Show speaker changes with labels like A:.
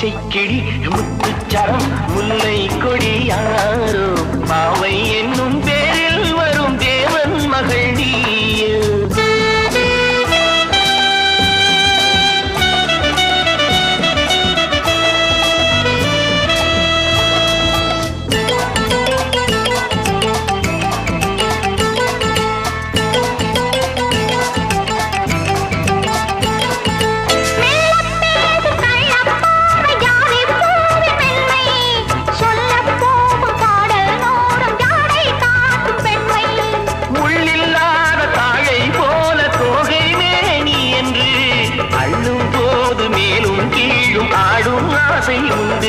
A: கிளி முத்துச்சரம் முல்லை கொடி யாரோ பாவை என்னும் பேரில் வரும் தேவன் மகள் நீயே. ஆடும் ஆசை உண்டு